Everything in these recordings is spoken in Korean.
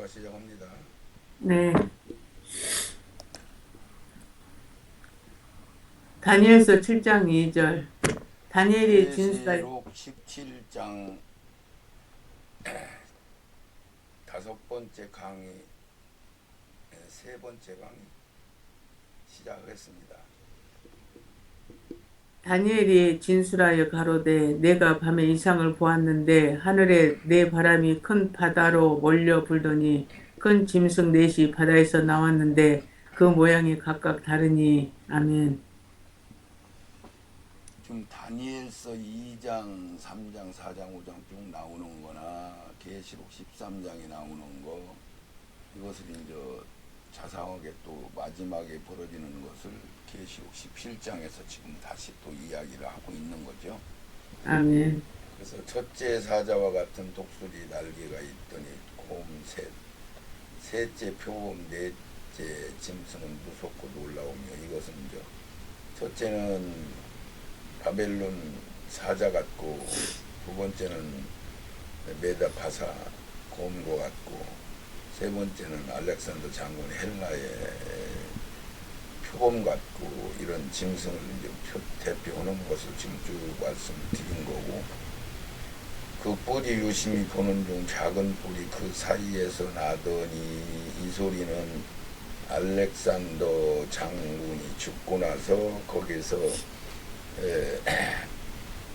기도가 시작합니다. 네. 다니엘서 7장 2절. 다니엘이 진술할 계시록 17장 다섯 번째 강의, 세 번째 강의 시작하겠습니다. 다니엘이 진술하여 가로되 내가 밤에 이상을 보았는데 하늘에 네 바람이 큰 바다로 몰려 불더니 큰 짐승 넷이 바다에서 나왔는데 그 모양이 각각 다르니 아멘. 지금 다니엘서 2장, 3장, 4장, 5장 쭉 나오는 거나 계시록 13장에 나오는 거, 이것을 이제 자상하게 또 마지막에 벌어지는 것을 계시록 17장에서 지금 다시 또 이야기를 하고 있는 거죠. 아멘. 그래서 첫째 사자와 같은 독수리 날개가 있더니 곰 셋, 셋째 표범, 넷째 짐승은 무섭고 놀라우며, 이것은 이제 첫째는 바벨론 사자 같고, 두 번째는 메다 바사 곰과 같고, 세 번째는 알렉산더 장군 헬라의 표범 같고, 이런 짐승을 이제 대표하는 것을 지금 쭉 말씀드린 거고, 그 뿔이 유심히 보는 중 작은 뿔이 그 사이에서 나더니, 이 소리는 알렉산더 장군이 죽고 나서 거기서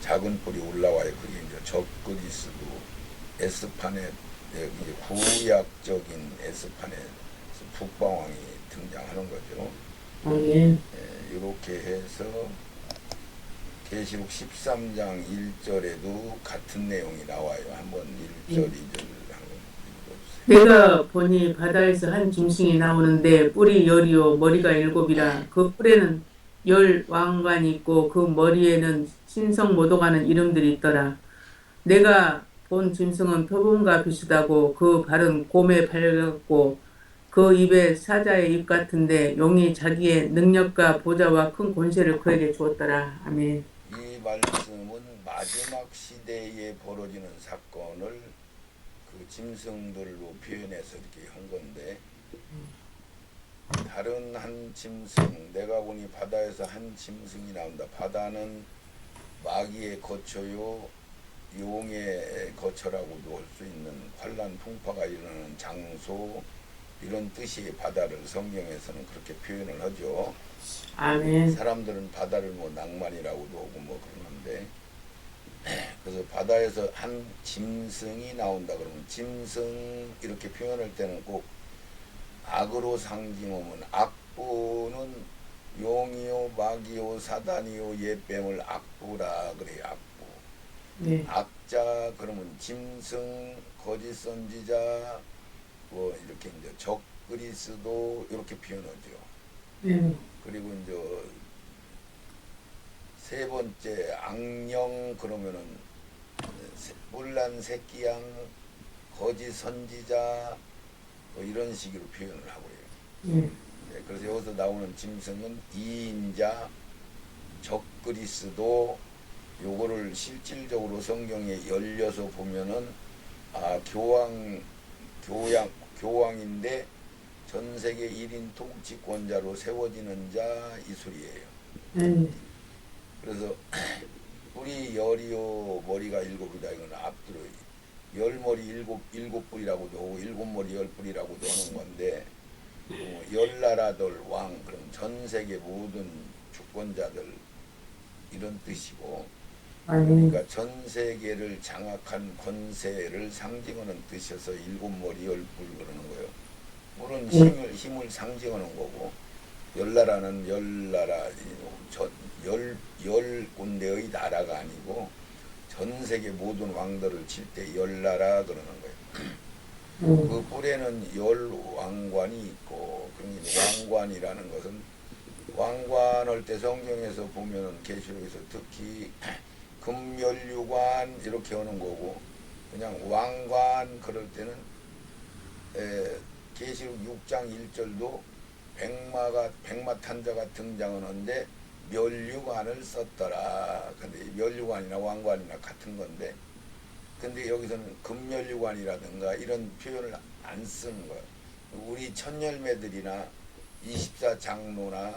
작은 뿔이 올라와요. 그게 이제 적그리스도 에스파넷, 구약적인 에스파넷 북방왕이 등장하는 거죠. 아멘. 이렇게 해서 계시록 13장 1절에도 같은 내용이 나와요. 한번 1절, 2절 한번 읽어주세요. 내가 보니 바다에서 한 짐승이 나오는데 뿔이 열이요 머리가 일곱이라. 그 뿔에는 열 왕관이 있고 그 머리에는 신성 모독하는 이름들이 있더라. 내가 본 짐승은 표범과 비슷하고 그 발은 곰에 발같고 그 입에 사자의 입 같은데 용이 자기의 능력과 보좌와 큰 권세를 그에게 주었더라. 아멘. 이 말씀은 마지막 시대에 벌어지는 사건을 그 짐승들로 표현해서 이렇게 한 건데, 다른 한 짐승, 내가 보니 바다에서 한 짐승이 나온다. 바다는 마귀의 거처요 용의 거처라고도 할 수 있는 환란 풍파가 일어나는 장소, 이런 뜻이 바다를 성경에서는 그렇게 표현을 하죠. 아멘. 사람들은 바다를 뭐 낭만이라고도 하고 뭐 그러는데, 그래서 바다에서 한 짐승이 나온다 그러면, 짐승 이렇게 표현할 때는 꼭 악으로 상징하면, 악부는 용이요 마귀요 사단이요 옛뱀을 악부라 그래요. 악부. 네. 악자 그러면 짐승, 거짓 선지자, 뭐 이렇게 이제 적그리스도 이렇게 표현하죠. 네. 그리고 이제 세 번째 악령 그러면은 물란 새끼양, 거짓 선지자, 뭐 이런 식으로 표현을 하고 해요. 네. 네, 그래서 여기서 나오는 짐승은 이인자, 적그리스도, 요거를 실질적으로 성경에 열려서 보면은 교황인데 전 세계 1인 통치권자로 세워지는 자, 이 소리예요. 그래서 뿔이 열이요 머리가 일곱이다, 이거는 앞뒤로 열 머리 일곱 뿔이라고도 하고 일곱 머리 열 뿔이라고도 하는 건데, 열 나라들 왕, 그럼 전 세계 모든 주권자들, 이런 뜻이고, 그러니까 전 세계를 장악한 권세를 상징하는 뜻이어서 일곱 머리 열 뿔 그러는 거예요. 물은 힘을 상징하는 거고, 열 나라는 열 나라, 열 군데의 나라가 아니고 전 세계 모든 왕들을 칠 때 열 나라 그러는 거예요. 그 뿔에는 열 왕관이 있고, 그러니까 왕관이라는 것은, 왕관할 때 성경에서 보면은 계시록에서 특히 금연류관 이렇게 하는 거고, 그냥 왕관 그럴 때는 계시록 6장 1절도 백마탄자가 등장하는데 멸류관을 썼더라. 근데 멸류관이나 왕관이나 같은 건데, 근데 여기서는 금멸류관이라든가 이런 표현을 안 쓰는 거예요. 우리 천열매들이나 24장로나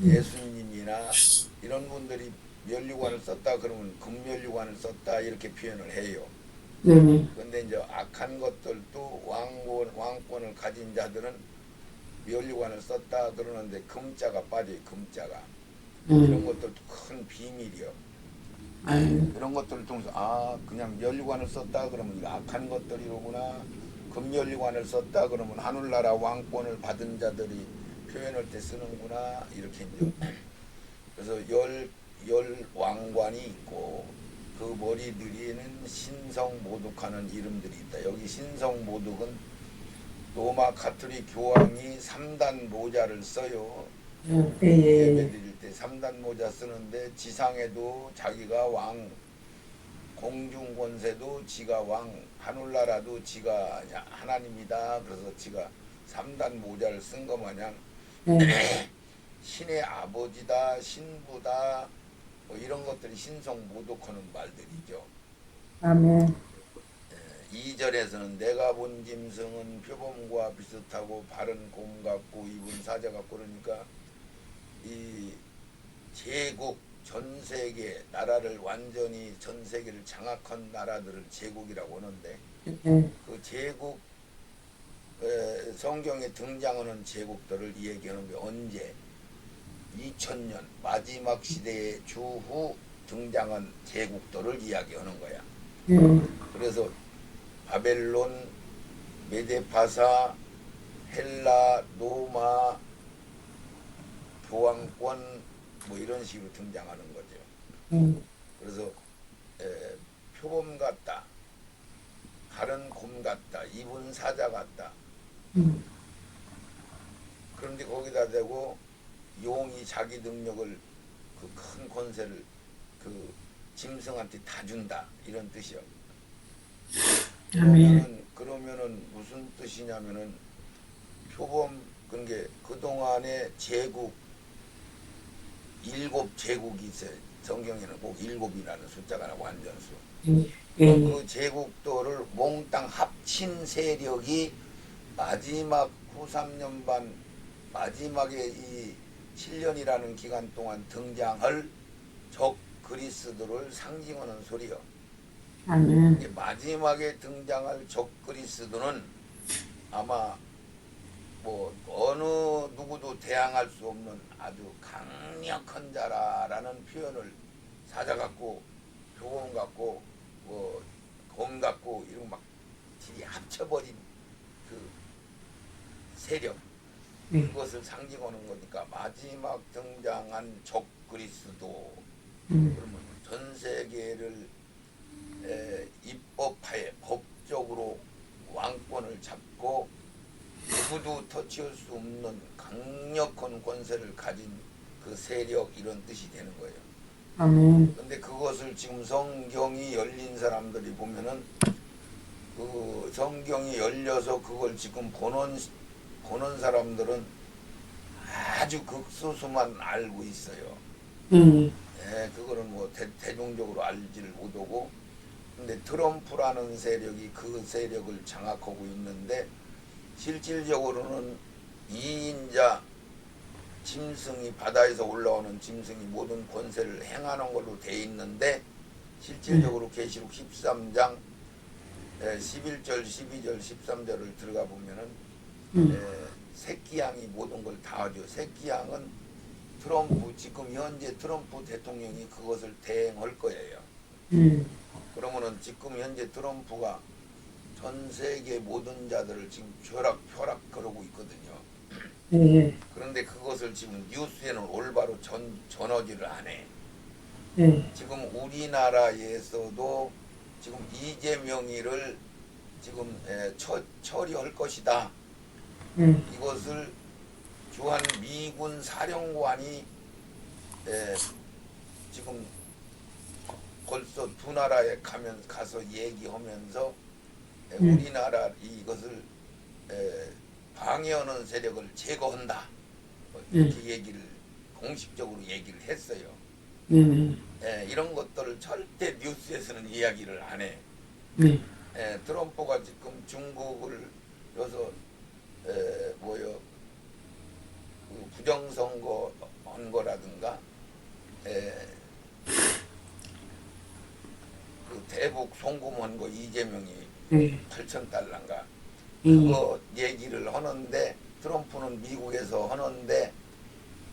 예수님이나 이런 분들이 면류관을 썼다 그러면 금면류관을 썼다 이렇게 표현을 해요. 네네. 근데 이제 악한 것들도 왕권을 가진 자들은 면류관을 썼다 그러는데 금자가 빠져요. 금자가. 이런 것들도 큰 비밀이요. 이런 것들을 통해서 그냥 면류관을 썼다 그러면 이거 악한 것들이로구나. 금면류관을 썼다 그러면 하늘나라 왕권을 받은 자들이 표현할 때 쓰는구나 이렇게 이제. 그래서 열 왕관이 있고 그 머리들에는 신성모독하는 이름들이 있다. 여기 신성모독은 로마 가톨릭 교황이 3단 모자를 써요. 예배 드릴 때 3단 모자 쓰는데 지상에도 자기가 왕, 공중 권세도 지가 왕, 하늘나라도 지가 하나님이다. 그래서 지가 3단 모자를 쓴 거 마냥 신의 아버지다, 신부다, 뭐 이런 것들이 신성 모독하는 말들이죠. 아멘. 2절에서는 내가 본 짐승은 표범과 비슷하고 발은 곰 같고 입은 사자 같고 그러니까 이 제국 전 세계 나라를 완전히 전 세계를 장악한 나라들을 제국이라고 하는데 그 제국 성경에 등장하는 제국들을 얘기하는 게 언제 2000년 마지막 시대의 주후 등장한 제국들을 이야기하는 거야. 그래서 바벨론, 메데파사, 헬라, 로마, 교황권 뭐 이런 식으로 등장하는 거죠. 그래서 표범 같다, 발은 곰 같다, 입은 사자 같다. 그런데 거기다 대고 용이 자기 능력을 그 큰 권세를 그 짐승한테 다 준다 이런 뜻이요. 그러면은 무슨 뜻이냐면은 표범 그게 그 동안의 제국 7제국이 있어요. 성경에는 꼭 7이라는 숫자가 나고 완전수. 그 제국도를 몽땅 합친 세력이 마지막 후 3년 반 마지막에 이 7년이라는 기간 동안 등장할 적 그리스도를 상징하는 소리요. 아멘. 마지막에 등장할 적 그리스도는 아마 뭐 어느 누구도 대항할 수 없는 아주 강력한 자라라는 표현을 사자 같고 표범 같고 뭐 검 같고 이런 막 길이 합쳐버린 그 세력 그것을 상징하는 거니까 마지막 등장한 적 그리스도 그러면 전 세계를 입법하에 법적으로 왕권을 잡고 누구도 터치할 수 없는 강력한 권세를 가진 그 세력 이런 뜻이 되는 거예요. 아멘. 근데 그것을 지금 성경이 열린 사람들이 보면은 그 성경이 열려서 그걸 지금 보는 사람들은 아주 극소수만 알고 있어요. 그거는 뭐 대중적으로 알지를 못하고 근데 트럼프라는 세력이 그 세력을 장악하고 있는데 실질적으로는 2인자 짐승이 바다에서 올라오는 짐승이 모든 권세를 행하는 걸로 돼 있는데 실질적으로 계시록 13장 11절, 12절, 13절을 들어가 보면은 새끼양이 모든 걸 다 하죠. 새끼양은 트럼프 지금 현재 트럼프 대통령이 그것을 대행할 거예요. 그러면은 지금 현재 트럼프가 전 세계 모든 자들을 지금 벼락 그러고 있거든요. 그런데 그것을 지금 뉴스에는 올바로 전하지를 안 해. 지금 우리나라에서도 지금 이재명이를 지금 처리할 것이다. 이것을 주한 미군 사령관이 지금 벌써 두 나라에 가서 얘기하면서 우리나라 이것을 방해하는 세력을 제거한다. 이렇게 얘기를 공식적으로 얘기를 했어요. 이런 것들을 절대 뉴스에서는 이야기를 안 해. 네. 트럼프가 지금 중국을 여서 뭐요 그 부정선거 한 거라든가 그 대북 송금한 거 이재명이 네. 8천 달러인가 예. 그거 얘기를 하는데 트럼프는 미국에서 하는데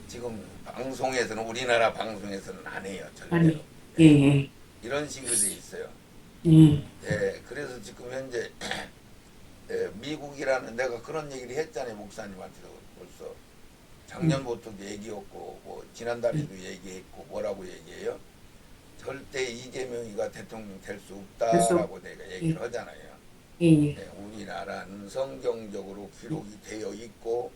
지금 방송에서는 우리나라 방송에서는 안 해요 절대로. 아니. 예. 예. 이런 식으로 돼 있어요. 예. 그래서 지금 현재 미국이라는 내가 그런 얘기를 했잖아요 목사님한테도 벌써 작년부터도 얘기했고 뭐 지난달에도 얘기했고 뭐라고 얘기해요? 절대 이재명이가 대통령 될 수 없다라고 내가 얘기를 하잖아요. 예. 우리나라는 성경적으로 기록이 되어 있고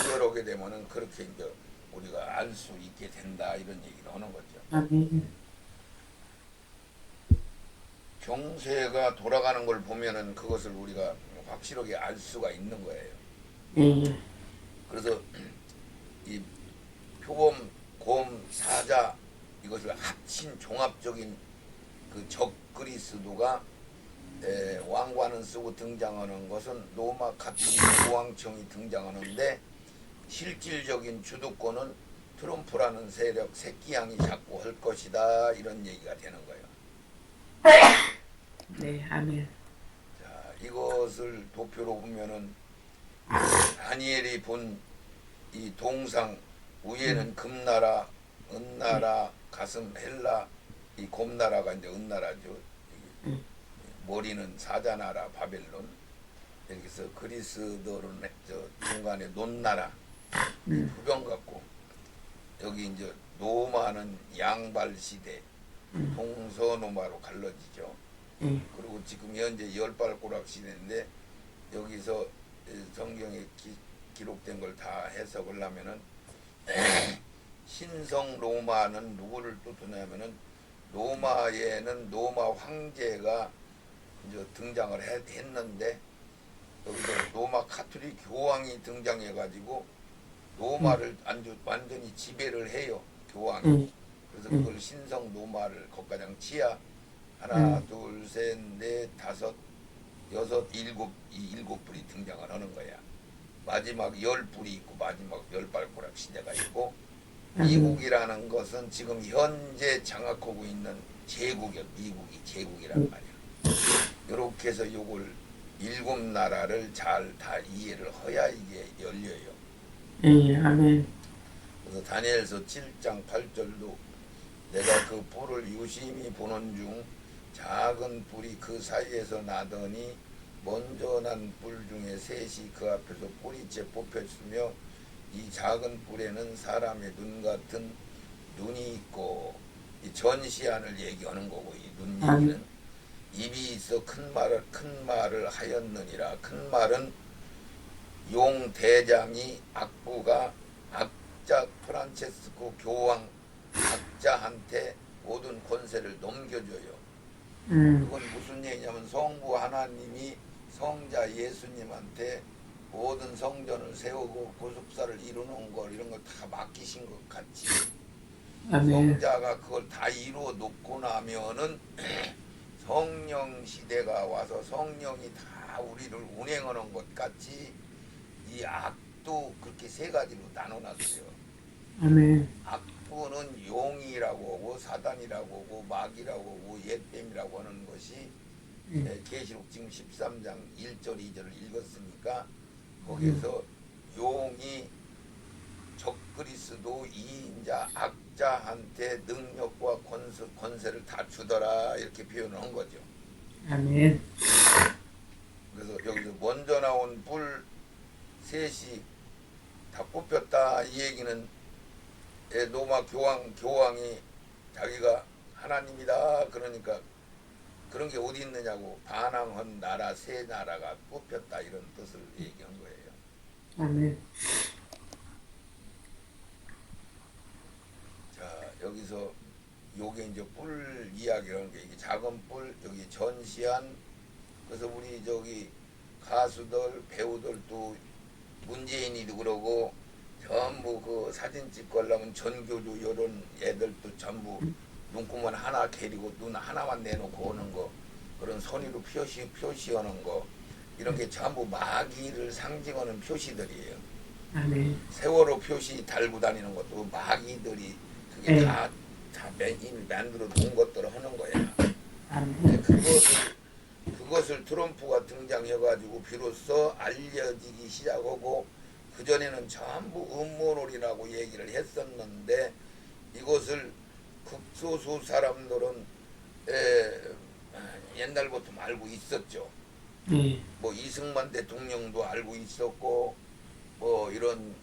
그러게 되면은 그렇게 이제 우리가 알 수 있게 된다 이런 얘기를 하는 거죠. 아멘. 경세가 돌아가는 걸 보면은 그것을 우리가 확실하게 알 수가 있는 거예요. 예. 그래서 이 표범, 곰, 사자 이것을 합친 종합적인 그 적그리스도가 왕관을 쓰고 등장하는 것은 로마 가톨릭 교황청이 등장하는데 실질적인 주도권은 트럼프라는 세력 새끼양이 잡고 할 것이다 이런 얘기가 되는 거예요. 네. 아멘. 자, 이것을 도표로 보면은 다니엘이 본 이 동상 위에는 금나라, 은나라, 가슴 헬라, 이 곰나라가 이제 은나라죠. 머리는 사자나라 바벨론. 여기서 그리스도는 저 중간에 논나라 부병 같고 여기 이제 노마는 양발 시대 동서노마로 갈라지죠. 그리고 지금 현재 열발꼬락 시대인데 여기서 성경에 기록된 걸 다 해석을 하면은 신성 로마는 누구를 뜻하냐면은 로마에는 로마 황제가 이제 등장을 했는데 여기서 로마 카톨릭 교황이 등장해 가지고 로마를 완전히 지배를 해요 교황이. 그래서 그걸 신성 로마를 거가장 치하 하나 둘 셋 넷 다섯 여섯 일곱 이 일곱 불이 등장을 하는 거야. 마지막 열 불이 있고 마지막 열발가락 시대가 있고 미국이라는 것은 지금 현재 장악하고 있는 제국이요. 미국이 제국이란 말이야. 이렇게 해서 요걸 일곱 나라를 잘 다 이해를 해야 이게 열려요. 예. 아멘. 그래서 다니엘서 7장 8절도 내가 그 뿔을 유심히 보는 중 작은 뿔이 그 사이에서 나더니 먼저 난 뿔 중에 셋이 그 앞에서 뿌리째 뽑혔으며 이 작은 뿔에는 사람의 눈 같은 눈이 있고 이 전시안을 얘기하는 거고 이 눈 얘기는 입이 있어 큰 말을 하였느니라. 큰 말은 용 대장이 악부가 악자 프란체스코 교황 악자한테 모든 권세를 넘겨줘요. 그건 무슨 얘기냐면 성부 하나님이 성자 예수님한테 모든 성전을 세우고 구속사를 이루는 걸 이런 걸 다 맡기신 것 같이 아멘. 성자가 그걸 다 이루어 놓고 나면은 성령 시대가 와서 성령이 다 우리를 운행하는 것 같이 이 악도 그렇게 세 가지로 나눠놨어요. 아멘. 악부는 용이라고 하고 사단이라고 하고 마귀라고 하고 옛뱀이라고 하는 것이 계시록 지금 13장 1절 2절을 읽었으니까 거기에서 용이 적그리스도 이인자 악자한테 능력과 권세를 다 주더라 이렇게 표현을 한 거죠. 아멘. 그래서 여기서 먼저 나온 뿔 셋이 다 뽑혔다 이 얘기는 로마 교황이 자기가 하나님이다 그러니까 그런 게 어디 있느냐고 반항한 나라 세 나라가 뽑혔다 이런 뜻을 얘기한 거예요. 아멘. 자 여기서 요게 이제 뿔 이야기라는 게 이게 작은 뿔 여기 전시안 그래서 우리 저기 가수들 배우들도 문재인이도 그러고 전부 그 사진 찍고 하려면 전교조 이런 애들도 전부 눈곱만 하나 개리고 눈 하나만 내놓고 오는 거 그런 선의로 표시하는 거 이런 게 전부 마귀를 상징하는 표시들이에요. 아멘. 세월호 표시 달고 다니는 것도 마귀들이 그게 네. 다 이미 만들어 놓은 것들을 하는 거야. 아멘. 그것을 트럼프가 등장해가지고 비로소 알려지기 시작하고 그전에는 전부 음모론이라고 얘기를 했었는데 이것을 극소수 사람들은 옛날부터 알고 있었죠. 네. 뭐 이승만 대통령도 알고 있었고 뭐 이런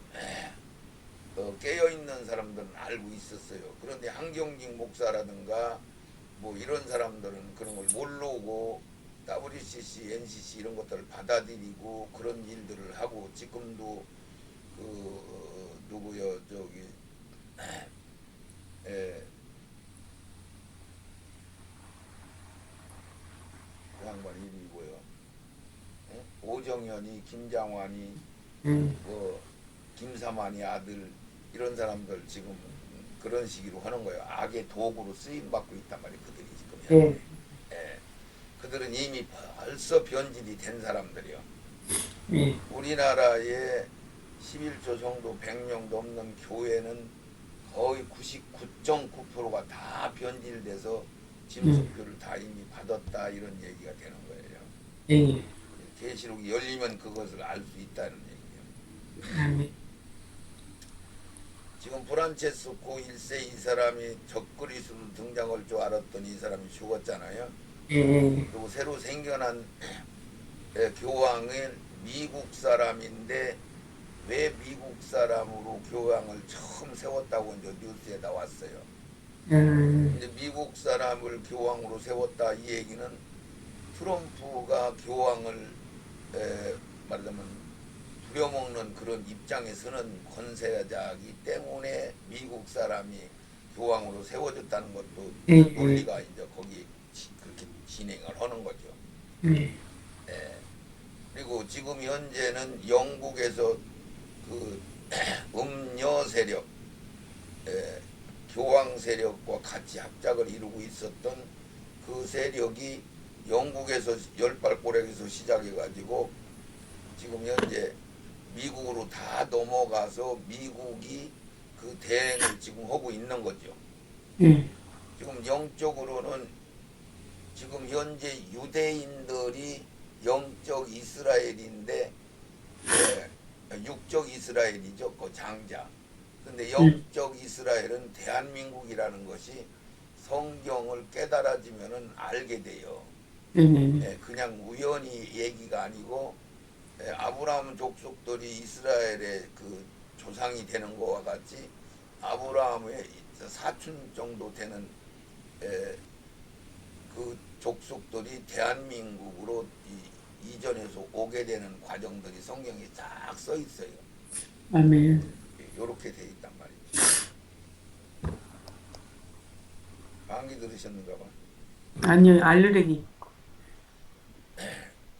깨어있는 사람들은 알고 있었어요. 그런데 한경직 목사라든가 뭐 이런 사람들은 그런 걸 모르고 WCC, NCC 이런 것들을 받아들이고 그런 일들을 하고 지금도 누구요 저기 에, 그 양반 이름이 뭐요? 오정현이, 김장환이, 뭐 김사만이 아들 이런 사람들 지금 그런 식으로 하는 거예요. 악의 도구로 쓰임 받고 있단 말이에요. 그들이 지금 현재. 네. 예. 그들은 이미 벌써 변질이 된 사람들이요. 네. 우리나라에 11조 정도 100명 넘는 교회는 거의 99.9%가 다 변질돼서 짐수표를 다 이미 받았다 이런 얘기가 되는 거예요. 네. 계시록이 열리면 그것을 알 수 있다는 얘기예요. 아멘. 지금 프란체스코 1세 이 사람이 적그리스도 등장할 줄 알았더니 이 사람이 죽었잖아요. 네. 그리고 새로 생겨난 교황은 미국 사람인데 왜 미국 사람으로 교황을 처음 세웠다고 이제 뉴스에 나왔어요. 근데 미국 사람을 교황으로 세웠다 이 얘기는 트럼프가 교황을 말하자면 부려먹는 그런 입장에 서는 권세자이기 때문에 미국 사람이 교황으로 세워졌다는 것도 논리가 이제 거기 그렇게 진행을 하는 거죠. 네. 그리고 지금 현재는 영국에서 그 음녀 세력, 교황 세력과 같이 합작을 이루고 있었던 그 세력이 영국에서 열발꼬락에서 시작해가지고 지금 현재 미국으로 다 넘어가서 미국이 그 대행을 지금 하고 있는 거죠. 지금 영적으로는 지금 현재 유대인들이 영적 이스라엘인데 육적 이스라엘이죠. 그 장자. 근데 영적 이스라엘은 대한민국이라는 것이 성경을 깨달아지면은 알게 돼요. 그냥 우연히 얘기가 아니고 아브라함 족속들이 이스라엘의 그 조상이 되는 것과 같이 아브라함의 사촌 정도 되는 그 족속들이 대한민국으로 이전해서 오게 되는 과정들이 성경에 쫙 써 있어요. 아멘. 이렇게 돼 있단 말이죠. 감기 들으셨는가 봐. 아니요, 알레르기.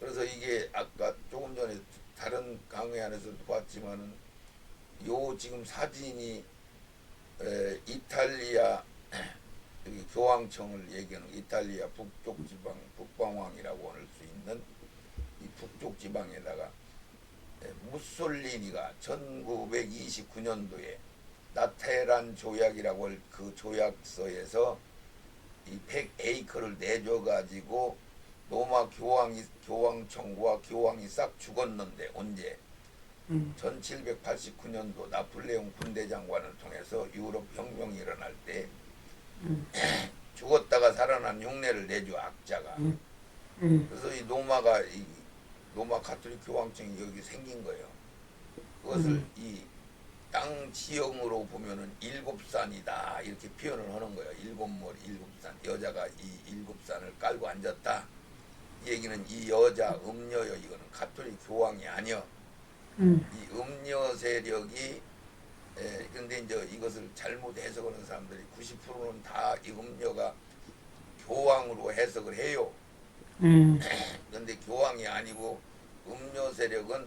그래서 이게 아까 조금 전에 다른 강의 안에서도 봤지만은 요 지금 사진이 이탈리아 여기 교황청을 얘기하는 이탈리아 북쪽 지방 북방왕이라고 할 수 있는 이 북쪽 지방에다가 무솔리니가 1929년도에 나테란 조약이라고 할 그 조약서에서 이 100에이커를 내줘 가지고 로마 교황청과 교황이 싹 죽었는데 언제 1789년도 나폴레옹 군대장관을 통해서 유럽 혁명이 일어날 때 죽었다가 살아난 흉내를 내줘 악자가. 그래서 이 로마 가톨릭 교황청이 여기 생긴 거예요. 그것을 이 땅 지형으로 보면은 7산이다 이렇게 표현을 하는 거예요. 7머리 7산 여자가 이 7산을 깔고 앉았다. 이 얘기는 이 여자 음녀여 이거는 가톨릭 교황이 아니여. 이 음녀 세력이 근데 이제 이것을 잘못 해석하는 사람들이 90%는 다 이 음녀가 교황으로 해석을 해요. 그런데 교황이 아니고 음녀 세력은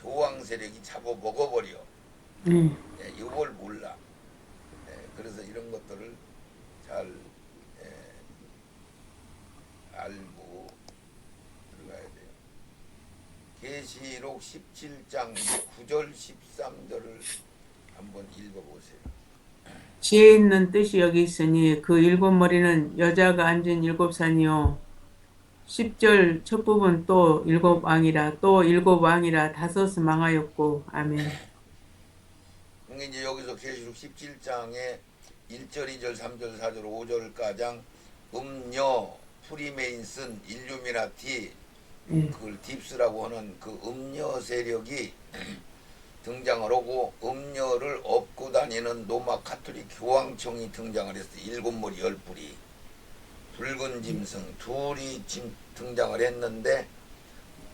교황 세력이 잡아 먹어버려. 이걸 몰라. 그래서 이런 것들을 잘 알고 계시록 17장 9절 13절을 한번 읽어보세요. 지혜 있는 뜻이 여기 있으니 그 일곱 머리는 여자가 앉은 일곱 산이요. 10절 첫 부분 또 일곱 왕이라 또 일곱 왕이라 다섯은 망하였고 아멘. 그러니까 이제 여기서 계시록 17장에 1절, 2절, 3절, 4절, 5절가장 음녀, 프리메인슨, 일루미나티, 예. 그걸 딥스라고 하는 그 음녀 세력이 등장을 하고 음녀를 업고 다니는 로마 카톨릭 교황청이 등장을 했어요. 일곱 머리 열 뿔이 붉은 짐승 둘이 등장을 했는데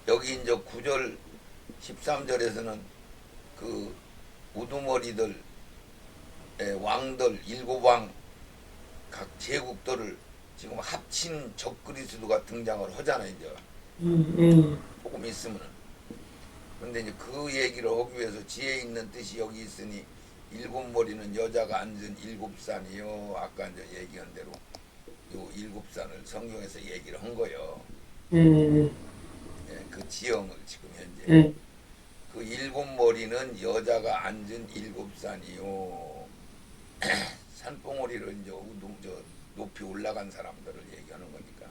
여기 이제 9절 13절에서는 그 우두머리들 왕들 일곱 왕 각 제국들을 지금 합친 적그리스도가 등장을 하잖아요. 이제 예. 조금 있으면은. 근데 이제 그 얘기를 하기 위해서 지혜 있는 뜻이 여기 있으니 일곱 머리는 여자가 앉은 일곱 산이요. 아까 이제 얘기한 대로 요 일곱 산을 성경에서 얘기를 한 거예요. 예. 예, 그 지형을 지금 현재 예. 그 일곱 머리는 여자가 앉은 일곱 산이요. 산봉우리를 이제 높이 올라간 사람들을 얘기하는 거니까.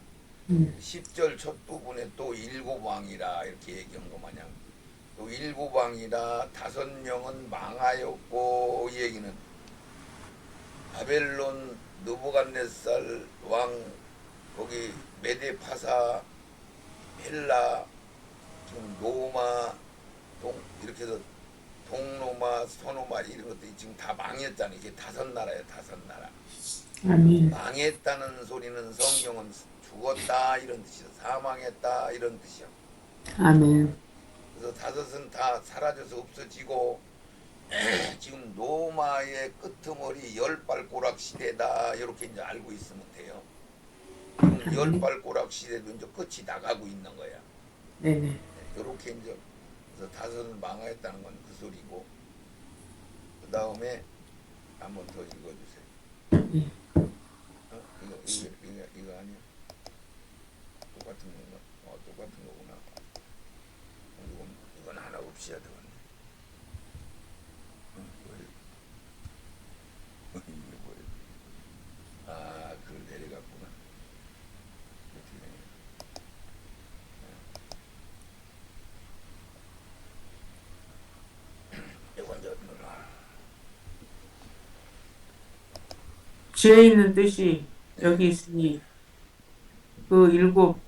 10절 첫 부분에 또 일곱 왕이라 이렇게 얘기한 거 마냥 또 일곱 왕이라 다섯 명은 망하였고 이 얘기는 바벨론 느부갓네살 왕 거기 메데파사 헬라 지금 로마 이렇게 해서 동로마 서노마 이런 것들이 지금 다 망했잖아요. 이게 다섯 나라예요. 다섯 나라. 아멘. 망했다는 소리는 성경은 죽었다 이런 뜻이야. 사망했다 이런 뜻이야. 아멘. 그래서 다섯은 다 사라져서 없어지고 지금 로마의 끄트머리 열발꼬락 시대다 이렇게 이제 알고 있으면 돼요. 지금 열발꼬락 시대도 이제 끝이 나가고 있는 거야. 네네. 이렇게 이제 그래서 다섯은 망하였다는 건 그 소리고 그 다음에 한번 더 읽어주세요. 이거 아니야? 똑같은 건가? 똑같은 거구나. 이건 하나 없이야 되겠네. 이게 뭐야? 아, 그걸 내려갔구나. 어떻게 되냐? 이건 저 지혜 있는 뜻이 여기 있으니 그 일곱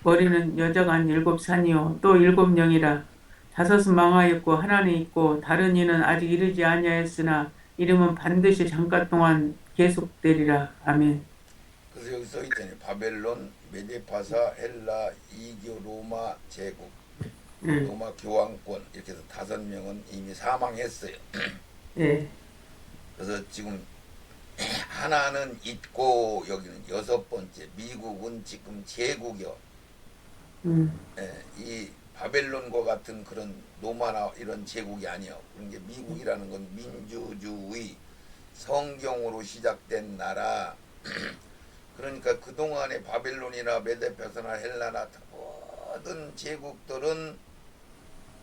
머리는 여자가 한 일곱 산이요 또 일곱 영이라 다섯은 망하였고 하나는 있고 다른 이는 아직 이르지 아니하였으나 이름은 반드시 잠깐 동안 계속되리라. 아멘. 그래서 여기 써 있잖아요. 바벨론, 메데파사, 헬라, 이교, 로마 제국, 로마 교황권 이렇게 해서 다섯 명은 이미 사망했어요. 예. 그래서 지금 하나는 있고 여기는 여섯 번째 미국은 지금 제국이요. 이 바벨론과 같은 그런 로마나 이런 제국이 아니요. 그런 게 미국이라는 건 민주주의 성경으로 시작된 나라. 그러니까 그동안의 바벨론이나 메데파사나 헬라나 모든 제국들은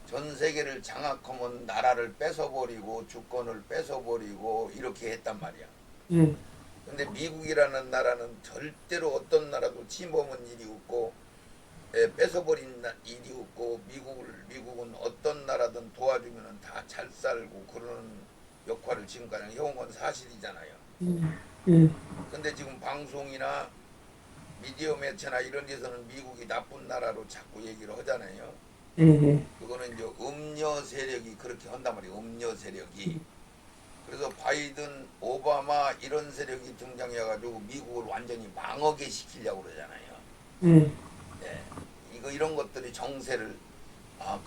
전 세계를 장악하면 나라를 뺏어버리고 주권을 뺏어버리고 이렇게 했단 말이야. 예. 근데 미국이라는 나라는 절대로 어떤 나라도 침범한 일이 없고 뺏어버린 일이 없고 미국은 어떤 나라든 도와주면 다 잘 살고 그러는 역할을 지금까지 해온 건 사실이잖아요. 근데 지금 방송이나 미디어 매체나 이런 데서는 미국이 나쁜 나라로 자꾸 얘기를 하잖아요. 그거는 이제 음녀 세력이 그렇게 한단 말이에요. 음녀 세력이. 그래서 바이든, 오바마 이런 세력이 등장해가지고 미국을 완전히 망하게 시키려고 그러잖아요. 네. 이런 것들이 정세를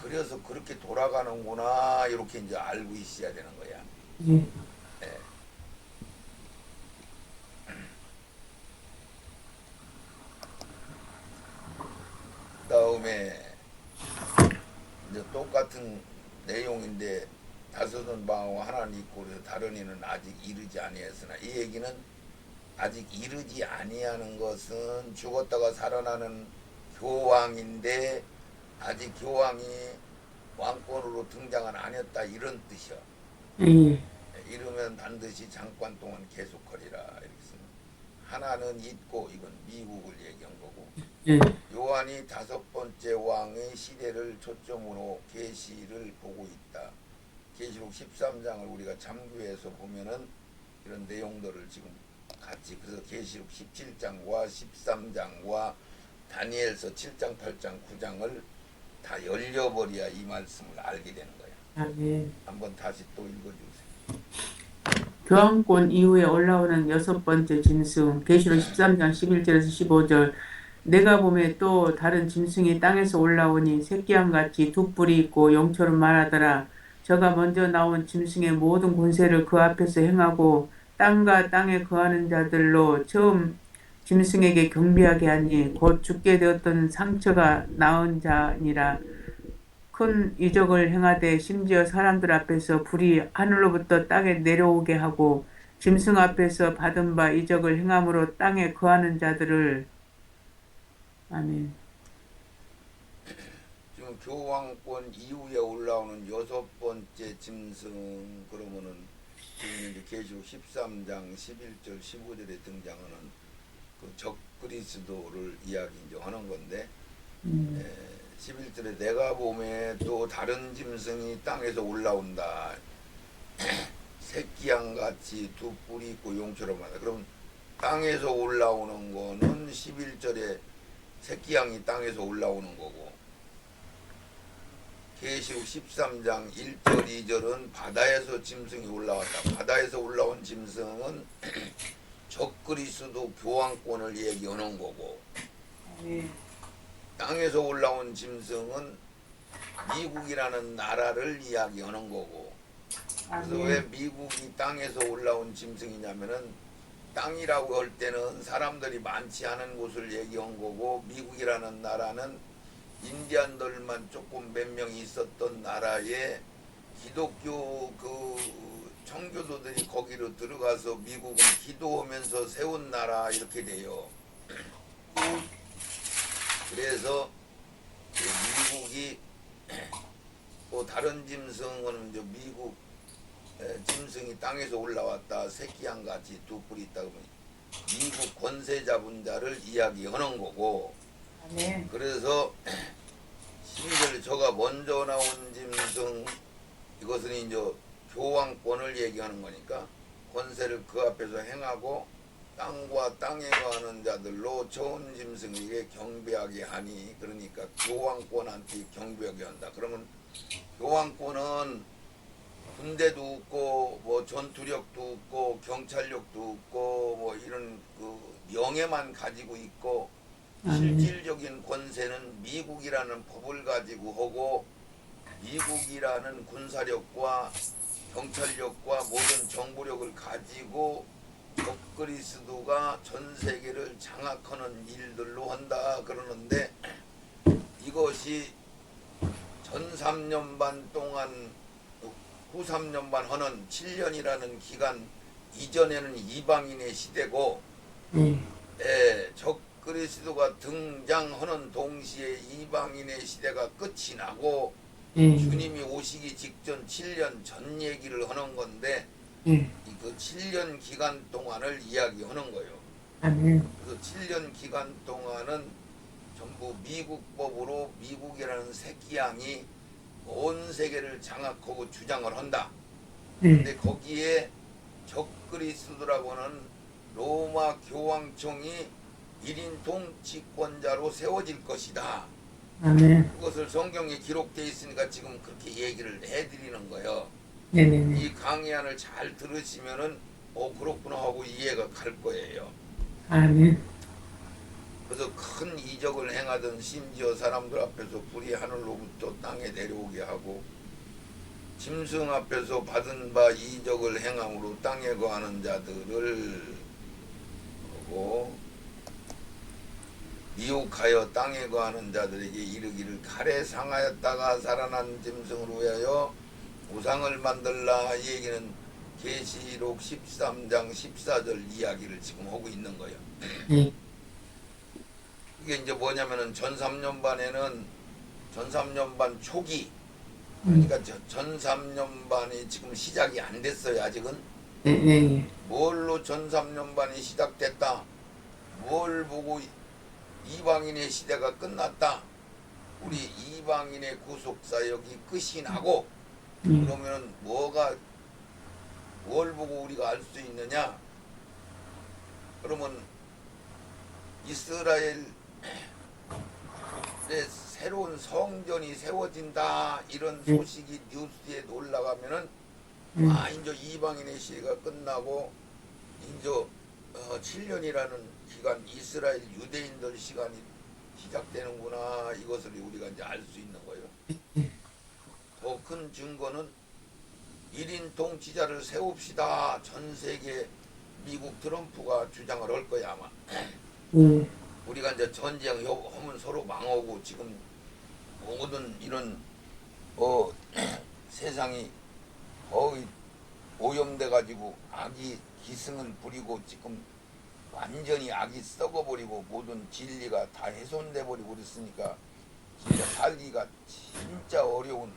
그래서 그렇게 돌아가는구나 이렇게 이제 알고 있어야 되는 거야. 네. 그다음에 이제 똑같은 내용인데 다섯은 망하고 하나는 있고 그래서 다른 이는 아직 이르지 아니했으나 이 얘기는 아직 이르지 아니하는 것은 죽었다가 살아나는 교황인데 아직 교황이 왕권으로 등장은 안 했다 이런 뜻이야. 예, 이러면 반드시 잠깐 동안 계속하리라 이렇게 씁니다. 하나는 있고 이건 미국을 얘기한 거고 예, 요한이 다섯 번째 왕의 시대를 초점으로 계시를 보고 있다. 계시록 13장을 우리가 참고해서 보면은 이런 내용들을 지금 같이 그래서 계시록 17장과 13장과 다니엘서 7장, 8장, 9장을 다 열려버려야 이 말씀을 알게 되는 거야. 아멘. 한번 다시 또 읽어주세요. 교황권 이후에 올라오는 여섯 번째 짐승 계시록 13장 11절에서 15절 내가 보매 또 다른 짐승이 땅에서 올라오니 새끼양같이 두 뿔이 있고 용처럼 말하더라. 저가 먼저 나온 짐승의 모든 권세를 그 앞에서 행하고 땅과 땅에 거하는 자들로 처음 짐승에게 경배하게 하니 곧 죽게 되었던 상처가 나은 자니라. 큰 이적을 행하되 심지어 사람들 앞에서 불이 하늘로부터 땅에 내려오게 하고 짐승 앞에서 받은 바 이적을 행함으로 땅에 거하는 자들을 아멘. 지금 교황권 이후에 올라오는 여섯 번째 짐승 그러면은 지금 이제 계시록 13장 11절 15절에 등장하는 그 적그리스도를 이야기 이제 하는 건데 11절에 내가 보매 또 다른 짐승이 땅에서 올라온다. 새끼양같이 두 뿔이 있고 용처럼 하다. 그럼 땅에서 올라오는 거는 11절에 새끼양이 땅에서 올라오는 거고 계시록 13장 1절 2절은 바다에서 짐승이 올라왔다. 바다에서 올라온 짐승은 적그리스도 교황권을 얘기하는 거고 땅에서 올라온 짐승은 미국이라는 나라를 이야기하는 거고 그래서 왜 미국이 땅에서 올라온 짐승이냐면은 땅이라고 할 때는 사람들이 많지 않은 곳을 얘기한 거고 미국이라는 나라는 인디안들만 조금 몇 명이 있었던 나라에 기독교 그 청교도들이 거기로 들어가서 미국은 기도하면서 세운 나라 이렇게 돼요. 그래서 미국이 또 다른 짐승은 이제 미국 짐승이 땅에서 올라왔다 새끼양같이 두 뿔이 있다 그러면 미국 권세 잡은 자를 이야기하는 거고 그래서 심지어 저가 먼저 나온 짐승 이것은 이제 교황권을 얘기하는 거니까 권세를 그 앞에서 행하고 땅과 땅에 거하는 자들로 좋은 짐승에게 경배하게 하니 그러니까 교황권한테 경배하게 한다. 그러면 교황권은 군대도 없고 뭐 전투력도 없고 경찰력도 없고 뭐 이런 그 명예만 가지고 있고 실질적인 권세는 미국이라는 법을 가지고 하고 미국이라는 군사력과 경찰력과 모든 정보력을 가지고 적그리스도가 전 세계를 장악하는 일들로 한다 그러는데 이것이 전 3년 반 동안 후 3년 반 하는 7년이라는 기간 이전에는 이방인의 시대고 적그리스도가 등장하는 동시에 이방인의 시대가 끝이 나고 주님이 오시기 직전 7년 전 얘기를 하는 건데 그 7년 기간 동안을 이야기하는 거예요. 그래서 7년 기간 동안은 전부 미국 법으로 미국이라는 새끼양이 온 세계를 장악하고 주장을 한다. 근데 거기에 적그리스도라고 하는 로마 교황청이 1인 통치권자로 세워질 것이다. 그것을 성경에 기록되어 있으니까 지금 그렇게 얘기를 해드리는 거예요. 이 강의안을 잘 들으시면은 그렇구나 하고 이해가 갈 거예요. 그래서 큰 이적을 행하던 심지어 사람들 앞에서 불이 하늘로부터 땅에 내려오게 하고 짐승 앞에서 받은 바 이적을 행함으로 땅에 거하는 자들을 하고 미혹하여 땅에 거하는 자들에게 이르기를 칼에 상하였다가 살아난 짐승을 위하여 우상을 만들라. 이 얘기는 계시록 13장 14절 이야기를 지금 하고 있는 거예요. 이게 이제 뭐냐면은 전 3년 반에는 전삼년반 초기, 그러니까 전삼년반이 지금 시작이 안 됐어요. 아직은. 예, 예, 뭘로 전삼년반이 시작됐다, 뭘 보고 이방인의 시대가 끝났다, 우리 이방인의 구속사역이 끝이 나고, 그러면 뭘 보고 우리가 알 수 있느냐? 그러면 이스라엘의 새로운 성전이 세워진다, 이런 소식이 뉴스에 올라가면은 이제 이방인의 시대가 끝나고 이제 7년이라는 기간, 이스라엘 유대인들 시간이 시작되는구나, 이것을 우리가 이제 알 수 있는 거예요. 더 큰 증거는 1인 통치자를 세웁시다, 전 세계 미국 트럼프가 주장을 할 거야 아마. 우리가 이제 전쟁 하면 서로 망하고, 지금 모든 이런 세상이 거의 오염돼 가지고 악이 기승을 부리고, 지금 완전히 악이 썩어버리고 모든 진리가 다 훼손돼 버리고 그랬으니까 진짜 살기가 진짜 어려운,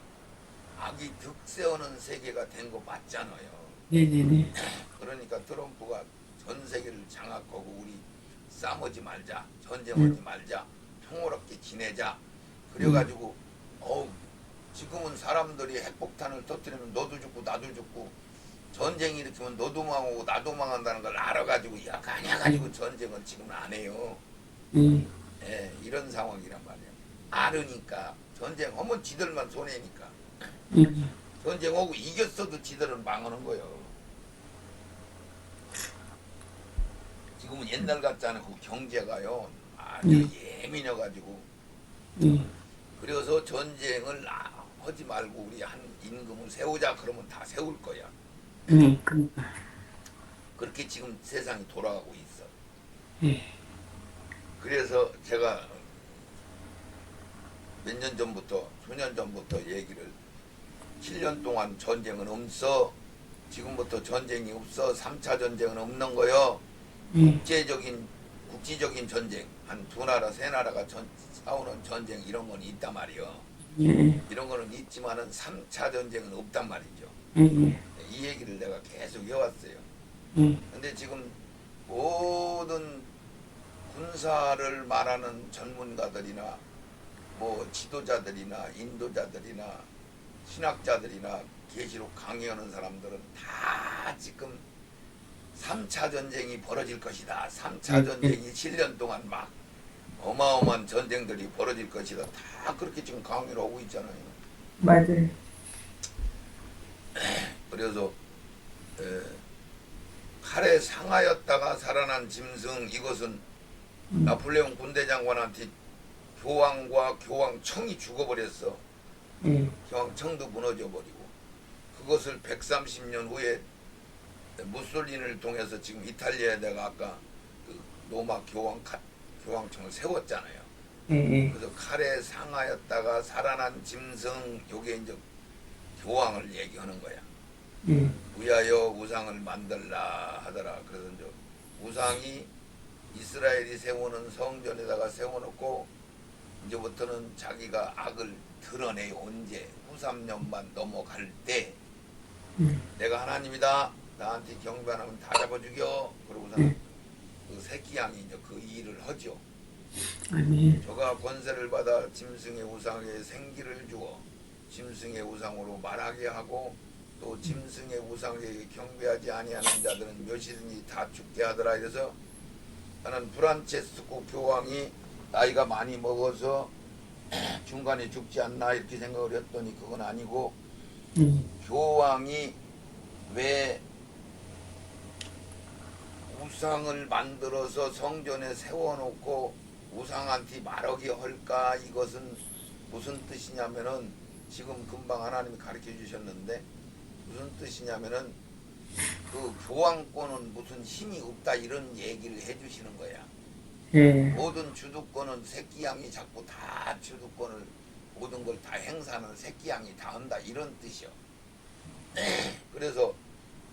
악이 득세하는 세계가 된 거 맞잖아요. 네네네. 그러니까 트럼프가 전 세계를 장악하고 우리 싸우지 말자, 전쟁하지 말자, 평화롭게 지내자, 그래가지고 지금은 사람들이 핵폭탄을 터뜨리면 너도 죽고 나도 죽고, 전쟁 일으키면 너도 망하고 나도 망한다는 걸 알아가지고 약간해가지고 전쟁은 지금 안 해요. 예, 이런 상황이란 말이에요. 알으니까 전쟁하면 지들만 손해니까. 전쟁하고 이겼어도 지들은 망하는 거예요. 지금은 옛날 같지 않고 경제가요 아주 예민해가지고, 그래서 전쟁을 하지 말고 우리 한 임금을 세우자 그러면 다 세울 거야. 그러니까. 그렇게 지금 세상이 돌아가고 있어. 예. 그래서 제가 몇 년 전부터, 수년 전부터 얘기를, 7년 동안 전쟁은 없어, 지금부터 전쟁이 없어, 3차 전쟁은 없는 거요. 국지적인 전쟁, 한 두 나라 세 나라가 싸우는 전쟁, 이런 건 있단 말이요. 이런 거는 있지만은 3차 전쟁은 없단 말이죠. 이 얘기를 내가 계속 해왔어요. 근데 지금 모든 군사를 말하는 전문가들이나 뭐 지도자들이나 인도자들이나 신학자들이나 계시록 강의하는 사람들은 다 지금 3차 전쟁이 벌어질 것이다, 3차 전쟁이 7년 동안 막 어마어마한 전쟁들이 벌어질 것이다, 다 그렇게 지금 강의를 하고 있잖아요. 맞아요. 그래서 칼에 상하였다가 살아난 짐승, 이것은 나폴레옹 군대장관한테 교황과 교황청이 죽어버렸어. 교황청도 무너져 버리고, 그것을 130년 후에 무솔리니를 통해서 지금 이탈리아에다가 아까 그 로마 교황청을 세웠잖아요. 그래서 칼에 상하였다가 살아난 짐승, 요게 이제 교황을 얘기하는 거야. 위하여 우상을 만들라 하더라. 그래서 이제 우상이 이스라엘이 세우는 성전에다가 세워놓고, 이제부터는 자기가 악을 드러내요. 언제? 9~3년만 넘어갈 때 내가 하나님이다, 나한테 경배하면 다 잡아 죽여, 그러고서는 그 새끼 양이 이제 그 일을 하죠. 아멘. 저가 권세를 받아 짐승의 우상에 생기를 주어 짐승의 우상으로 말하게 하고, 또 짐승의 우상에 경배하지 아니하는 자들은 몇이든지 다 죽게 하더라. 이래서 나는 프란체스코 교황이 나이가 많이 먹어서 중간에 죽지 않나 이렇게 생각을 했더니 그건 아니고, 교황이 왜 우상을 만들어서 성전에 세워놓고 우상한테 말하게 할까, 이것은 무슨 뜻이냐면은, 지금 금방 하나님이 가르쳐 주셨는데 무슨 뜻이냐면은, 그 교황권은 무슨 힘이 없다, 이런 얘기를 해주시는 거야. 모든 주도권은 새끼 양이 자꾸 다 주도권을, 모든 걸 다 행사하는 새끼 양이 다 한다, 이런 뜻이요. 그래서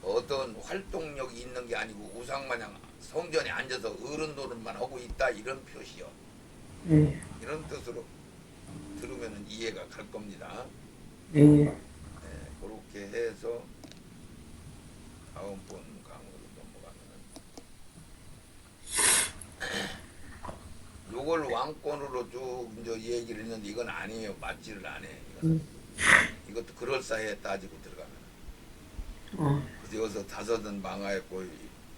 어떤 활동력이 있는 게 아니고 우상마냥 성전에 앉아서 어른노릇만 하고 있다, 이런 표시요. 이런 뜻으로 들으면 이해가 갈 겁니다. 예. 네, 그렇게 해서 다음번 강으로 넘어가면은 요걸 왕권으로 쭉 이제 얘기를 했는데 이건 아니에요. 맞지를 않아요. 이것도 그럴싸해 따지고 들어가면. 그래서 여기서 다섯은 망하였고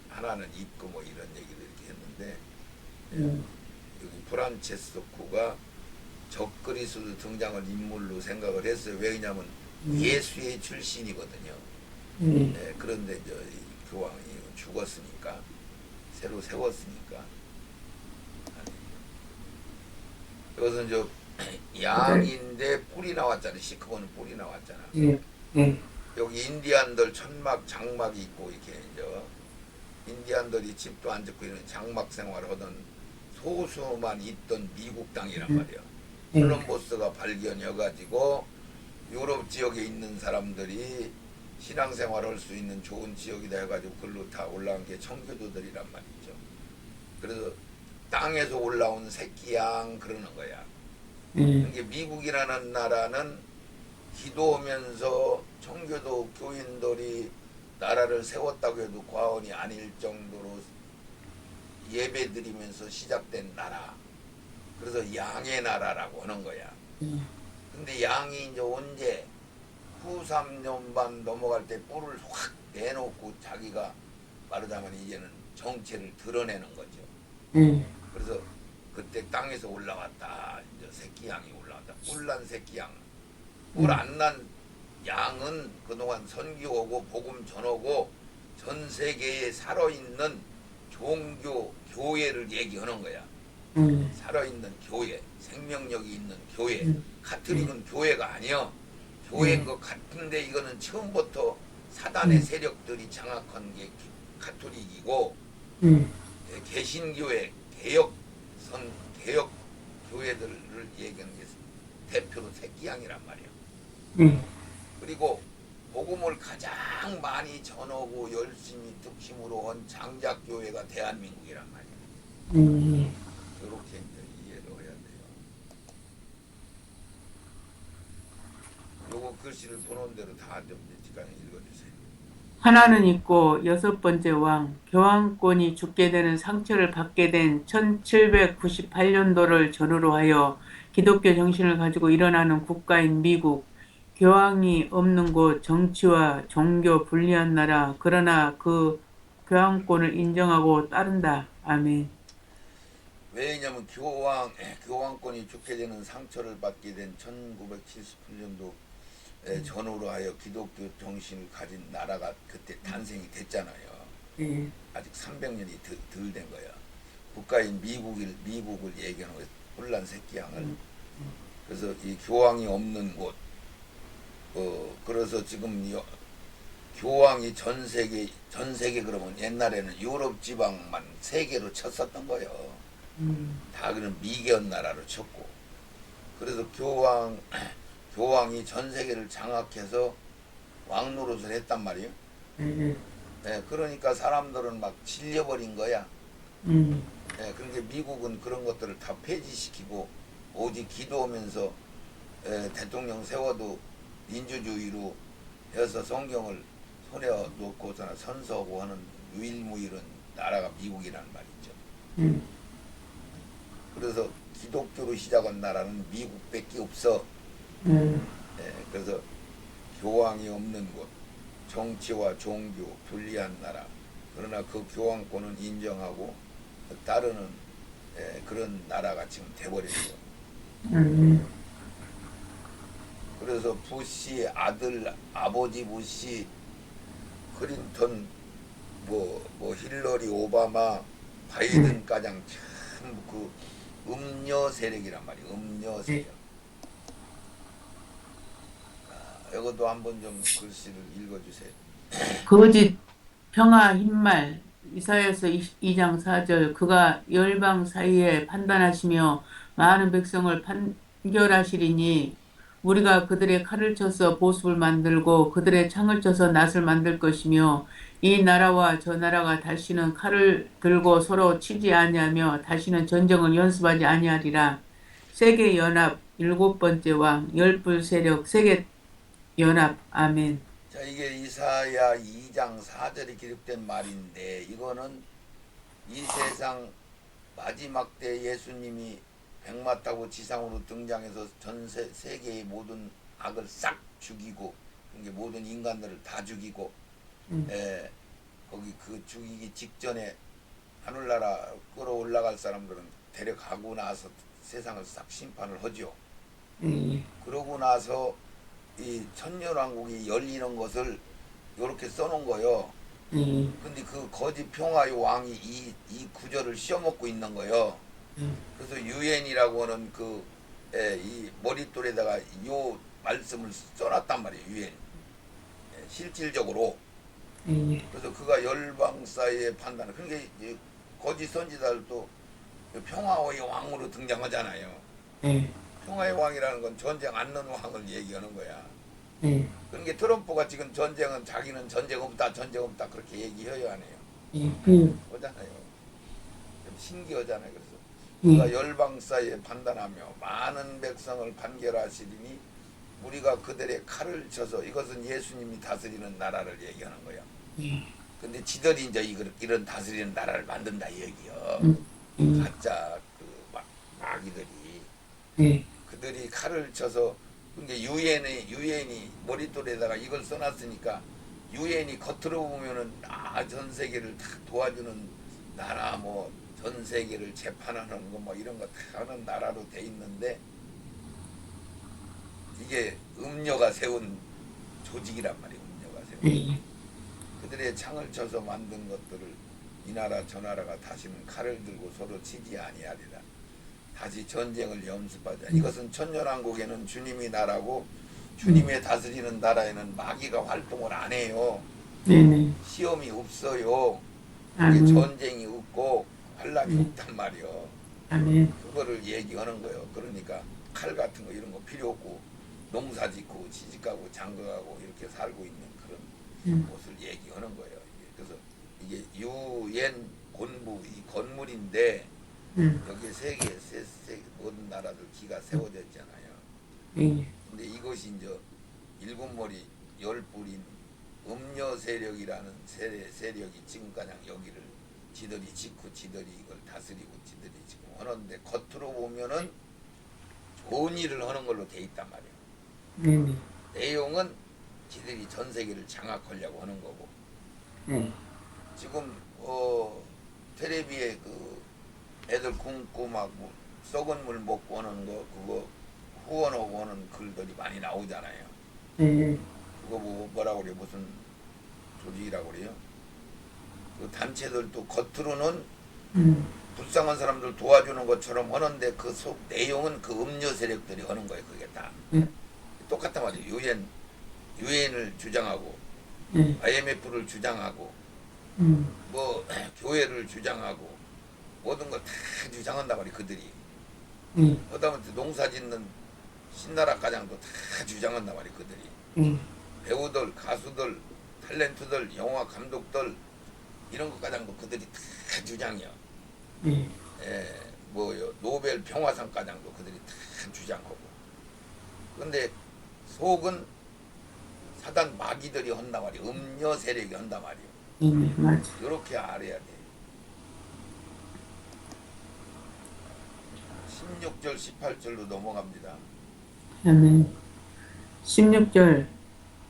하나는 있고 뭐 이런 얘기를 이렇게 했는데 여기 프란체스코가 적그리스도 등장을 인물로 생각을 했어요. 왜냐하면 예수의 출신이거든요. 네, 그런데 이제 이 교황이 죽었으니까 새로 세웠으니까 여기서 이제 양인데 뿔이 나왔잖아요. 시커먼 뿔이 나왔잖아. 예. 예. 여기 인디안들 천막 장막이 있고 이렇게 이제 인디안들이 집도 안 짓고 이런 장막 생활을 하던 소수만 있던 미국 땅이란 말이야. 콜럼버스가 발견해가지고 유럽 지역에 있는 사람들이 신앙생활을 할 수 있는 좋은 지역이다 해가지고 글로 다 올라온 게 청교도들이란 말이죠. 그래서 땅에서 올라온 새끼양 그러는 거야. 이게 미국이라는 나라는 기도하면서 청교도 교인들이 나라를 세웠다고 해도 과언이 아닐 정도로 예배드리면서 시작된 나라. 그래서 양의 나라라고 하는 거야. 근데 양이 이제 언제 후 3년 반 넘어갈 때 뿔을 확 내놓고 자기가 말하자면 이제는 정체를 드러내는 거죠. 그래서 그때 땅에서 올라왔다. 이제 새끼 양이 올라왔다. 뿔난 새끼 양. 뿔 안 난 양은 그동안 선교하고 복음 전하고 전 세계에 살아있는 종교 교회를 얘기하는 거야. 살아있는 교회, 생명력이 있는 교회. 가톨릭은 교회가 아니야. 교회인 것 같은데 이거는 처음부터 사단의 세력들이 장악한 게 가톨릭이고 개신교회, 개혁 교회들을 얘기하는 게 대표로 새끼양이란 말이야. 그리고 복음을 가장 많이 전하고 열심히 득심으로 한 장작교회가 대한민국이란 말이야. 그렇게 이제 이해를 해야 돼요. 요거 글씨를 보는 대로 다 좀 시간에 읽어주세요. 하나는 있고 여섯 번째 왕, 교황권이 죽게 되는 상처를 받게 된 1798년도를 전후로 하여 기독교 정신을 가지고 일어나는 국가인 미국, 교황이 없는 곳, 정치와 종교 분리한 나라, 그러나 그 교황권을 인정하고 따른다. 아멘. 왜냐면 교황권이 죽게 되는 상처를 받게 된 1978년도 전후로 하여 기독교 정신을 가진 나라가 그때 탄생이 됐잖아요. 아직 300년이 덜 된 거야. 국가인 미국을 얘기하는 거예요. 혼란 새끼양을. 그래서 이 교황이 없는 곳. 그래서 지금 교황이 전 세계 그러면 옛날에는 유럽 지방만 세계로 쳤었던 거예요. 다 그런 미개한 나라로 쳤고. 그래서 교황이 전 세계를 장악해서 왕 노릇을 했단 말이에요. 네, 그러니까 사람들은 막 질려버린 거야. 네, 그러니까 미국은 그런 것들을 다 폐지시키고 오직 기도하면서 대통령 세워도 민주주의로 해서 성경을 손에 놓고서나 선서하고 하는 유일무이한 나라가 미국이라는 말이죠. 그래서 기독교로 시작한 나라는 미국밖에 없어. 그래서 교황이 없는 곳, 정치와 종교 분리한 나라. 그러나 그 교황권은 인정하고 따르는 그런 나라가 지금 돼버렸어. 그래서 부시 아들, 아버지 부시, 클린턴, 뭐 힐러리, 오바마, 바이든 가장 참 그 음녀 세력이란 말이에요. 음녀 세력. 이것도 한번 좀 글씨를 읽어주세요. 거짓 평화 흰말 이사야서 2장 4절 그가 열방 사이에 판단하시며 많은 백성을 판결하시리니 우리가 그들의 칼을 쳐서 보습을 만들고 그들의 창을 쳐서 낫을 만들 것이며 이 나라와 저 나라가 다시는 칼을 들고 서로 치지 아니하며 다시는 전쟁을 연습하지 아니하리라. 세계 연합 일곱 번째 왕, 열불 세력, 세계 연합. 아멘. 자, 이게 이사야 2장 4절에 기록된 말인데 이거는 이 세상 마지막 때 예수님이 백마 타고 지상으로 등장해서 전 세계의 모든 악을 싹 죽이고 그게 모든 인간들을 다 죽이고 예, 거기 그 죽이기 직전에 하늘나라 끌어올라갈 사람들은 데려가고 나서 세상을 싹 심판을 하죠. 예, 그러고 나서 이 천년왕국이 열리는 것을 이렇게 써놓은 거요. 예, 근데 그 거짓 평화의 왕이 이 구절을 씌워먹고 있는 거요. 그래서 유엔이라고 하는 그 이 머릿돌에다가 요 말씀을 써놨단 말이에요. 유엔 실질적으로. 예, 그래서 그가 열방 사이의 판단을 그러니까 이제 거짓 선지자들도 평화의 왕으로 등장하잖아요. 예, 평화의 왕이라는 건 전쟁 않는 왕을 얘기하는 거야. 예, 그러니까 트럼프가 지금 전쟁은 자기는 전쟁 없다 그렇게 얘기해야 하네요. 예, 그러잖아요. 좀 신기하잖아요. 그래서 예, 그가 열방 사이에 판단하며 많은 백성을 판결하시리니 우리가 그들의 칼을 쳐서 이것은 예수님이 다스리는 나라를 얘기하는 거야. 예, 근데 지들이 이제 이런 다스리는 나라를 만든다 이 얘기요. 가짜 그 마귀들이 예, 그들이 칼을 쳐서 그러니까 유엔이 머릿돌에다가 이걸 써놨으니까 유엔이 겉으로 보면은 전 세계를 다 도와주는 나라 뭐 전 세계를 재판하는 거 뭐 이런 거 다 하는 나라로 돼 있는데 이게 음녀가 세운 조직이란 말이에요. 음녀가 세운 예, 그들의 창을 쳐서 만든 것들을 이 나라 저 나라가 다시는 칼을 들고 서로 치지 아니하리라. 다시 전쟁을 염습하자. 이것은 천년왕국에는 주님이 나라고 주님의 다스리는 나라에는 마귀가 활동을 안 해요. 네네. 시험이 없어요. 이게 아멘. 전쟁이 없고 환란이 없단 말이요. 아멘. 그거를 얘기하는 거예요. 그러니까 칼 같은 거 이런 거 필요 없고 농사 짓고 시집가고 장가가고 이렇게 살고 있는 그런 곳을 얘기하는 거예요. 그래서 이게 유엔 본부 이 건물인데 여기 세계 모든 나라들 기가 세워져 있잖아요. 예, 근데 이것이 이제 일곱 머리 열 뿔인 음녀 세력이라는 세력이 지금 가장 여기를 지들이 짓고 지들이 이걸 다스리고 지들이 지금 하는데 겉으로 보면은 좋은 일을 하는 걸로 돼 있단 말이에요. 네네. 내용은 지들이 전 세계를 장악하려고 하는 거고 네. 지금 텔레비에 그 애들 굶고 막뭐 썩은 물 먹고 하는 거 그거 후원하고 하는 글들이 많이 나오잖아요. 네. 그거 뭐라고 그래요? 무슨 조직이라고 그래요? 그 단체들도 겉으로는 불쌍한 사람들 도와주는 것처럼 하는데 그 속 내용은 그 음료 세력들이 하는 거예요. 그게 다 똑같단 말이에요. 유엔을 주장하고 네. IMF를 주장하고 뭐 교회를 주장하고 모든 걸 다 주장한단 말이에요. 그들이 그다음에 농사 짓는 신나라 가장도 다 주장한단 말이에요. 그들이 배우들, 가수들, 탤런트들, 영화 감독들 이런 것 가장도 그들이 다 주장이요. 예, 뭐요 노벨 평화상 가장도 그들이 다 주장하고. 근데 속은 사단 마귀들이 한단 말이에요. 음녀 세력이 한단 말이에요. 맞아. 이렇게 알아야 돼. 16절, 18절로 넘어갑니다. 아멘. 16절.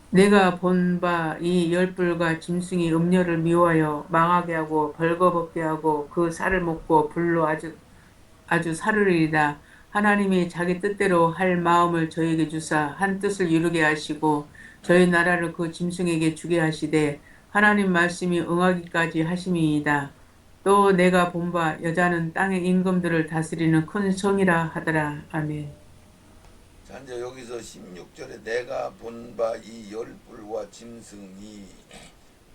내가 본 바 이 열불과 짐승이 음녀를 미워하여 망하게 하고 벌거벗게 하고 그 살을 먹고 불로 아주 사르리이다. 하나님이 자기 뜻대로 할 마음을 저에게 주사 한 뜻을 이루게 하시고 저희 나라를 그 짐승에게 주게 하시되 하나님 말씀이 응하기까지 하심이이다. 또 내가 본 바 여자는 땅의 임금들을 다스리는 큰 성이라 하더라. 아멘. 자, 이제 여기서 16절에 내가 본 바 이 열불과 짐승이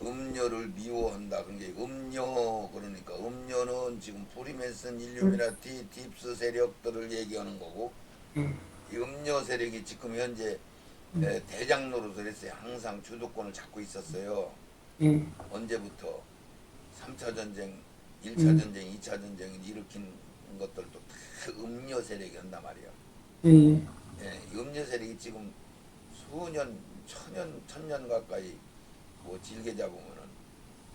음녀를 미워한다. 그러니까 음녀 그러니까 음녀는 지금 프리메슨 일루미나티 딥스 세력들을 얘기하는 거고 이 음녀 세력이 지금 현재 대장 노릇을 했어요. 항상 주도권을 잡고 있었어요. 언제부터 3차 전쟁, 1차 전쟁, 2차 전쟁을 일으킨 것들도 다 음녀 세력이 한단 말이에요. 예. 예, 음녀 세력이 지금 수년, 천년 가까이 뭐 질게 잡으면은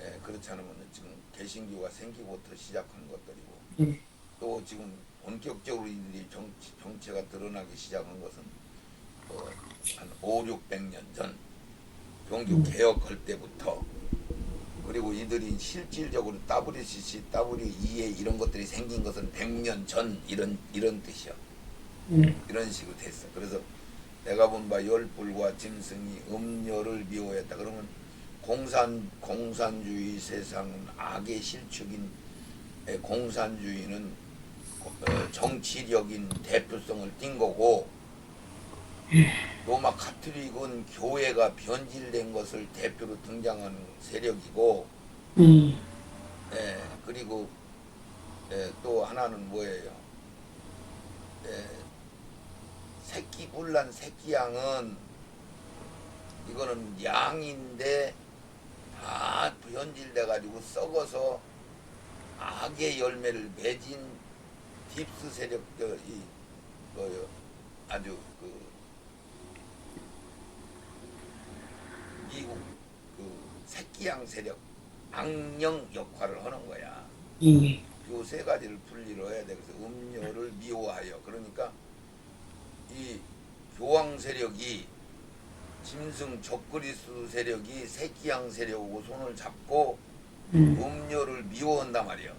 예, 그렇지 않으면 지금 개신교가 생기고부터 시작한 것들이고 예. 또 지금 본격적으로 이들이 정체가 드러나기 시작한 것은 한 5, 600년 전 종교 개혁할 때부터 그리고 이들이 실질적으로 WCC, WEA 이런 것들이 생긴 것은 100년 전 이런 뜻이야. 이런 식으로 됐어. 그래서 내가 본 바 열불과 짐승이 음녀를 미워했다. 그러면 공산주의 세상은 악의 실축인 공산주의는 정치력인 대표성을 띈 거고 로마 카톨릭은 교회가 변질된 것을 대표로 등장하는 세력이고 예, 그리고 또 하나는 뭐예요? 새끼불난 새끼양은 이거는 양인데 다 변질돼 가지고 썩어서 악의 열매를 맺은 딥스 세력들이 아주 미국 새끼양 세력 악령 역할을 하는 거야. 예. 요 세 가지를 분리를 해야 돼. 그래서 음료를 미워하여. 그러니까 이 교황 세력이 짐승 적그리스 세력이 새끼양 세력하고 손을 잡고 음료를 미워한단 말이야.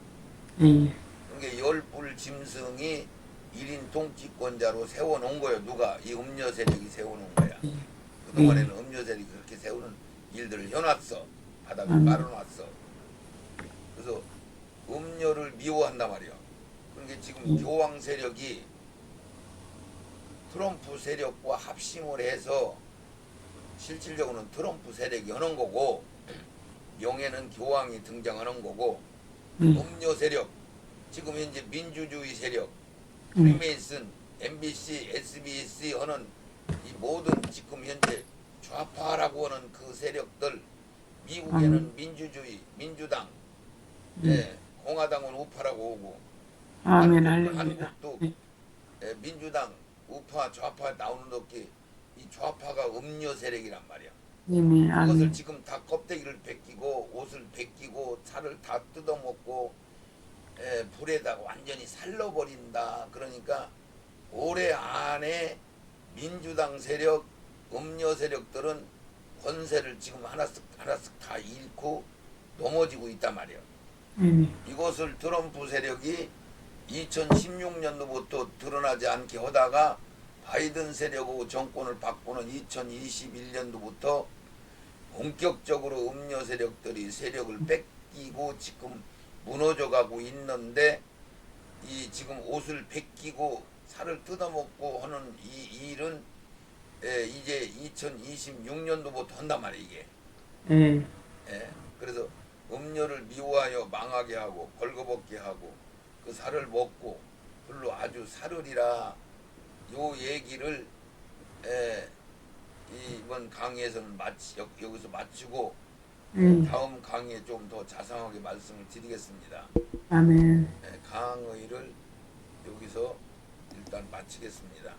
그러니까 열불 짐승이 1인 통치권자로 세워놓은 거예요. 누가? 이 음료 세력이 세워놓은 거야. 그동안에는 음료 세력이 그렇게 세우는 일들을 해놨어. 바닥을 깔아놨어. 그래서 음료를 미워한단 말이야. 그러니까 지금 교황 세력이 트럼프 세력과 합심을 해서 실질적으로는 트럼프 세력이 하는 거고 명예는 교황이 등장하는 거고 음료 세력 지금 현재 민주주의 세력 프리메이슨, MBC, SBS 하는 이 모든 지금 현재 좌파라고 하는 그 세력들 미국에는 민주주의, 민주당 공화당은 우파라고 오고 아멘, 할렐루야. 한국도 민주당 우파 좌파 나오는 덕기 이 좌파가 음료 세력이란 말이야. 아멘, 그것을 아멘. 지금 다 껍데기를 벗기고 옷을 벗기고 살을 다 뜯어먹고 불에다 완전히 살려버린다. 그러니까 올해 안에 민주당 세력, 음료 세력들은 권세를 지금 하나씩 다 잃고 넘어지고 있단 말이야. 이것을 트럼프 세력이 2016년도부터 드러나지 않게 하다가 바이든 세력하고 정권을 바꾸는 2021년도부터 본격적으로 음료 세력들이 세력을 뺏기고 지금 무너져가고 있는데 이 지금 옷을 벗기고 살을 뜯어먹고 하는 이 일은 이제 2026년도부터 한단 말이야 이게. 그래서 음료를 미워하여 망하게 하고 벌거벗게 하고 그 살을 먹고 별로 아주 사르리라 요 얘기를 이번 강의에서는 여기서 마치고 다음 강의에 좀 더 자세하게 말씀을 드리겠습니다. 아멘. 강의를 여기서 일단 마치겠습니다.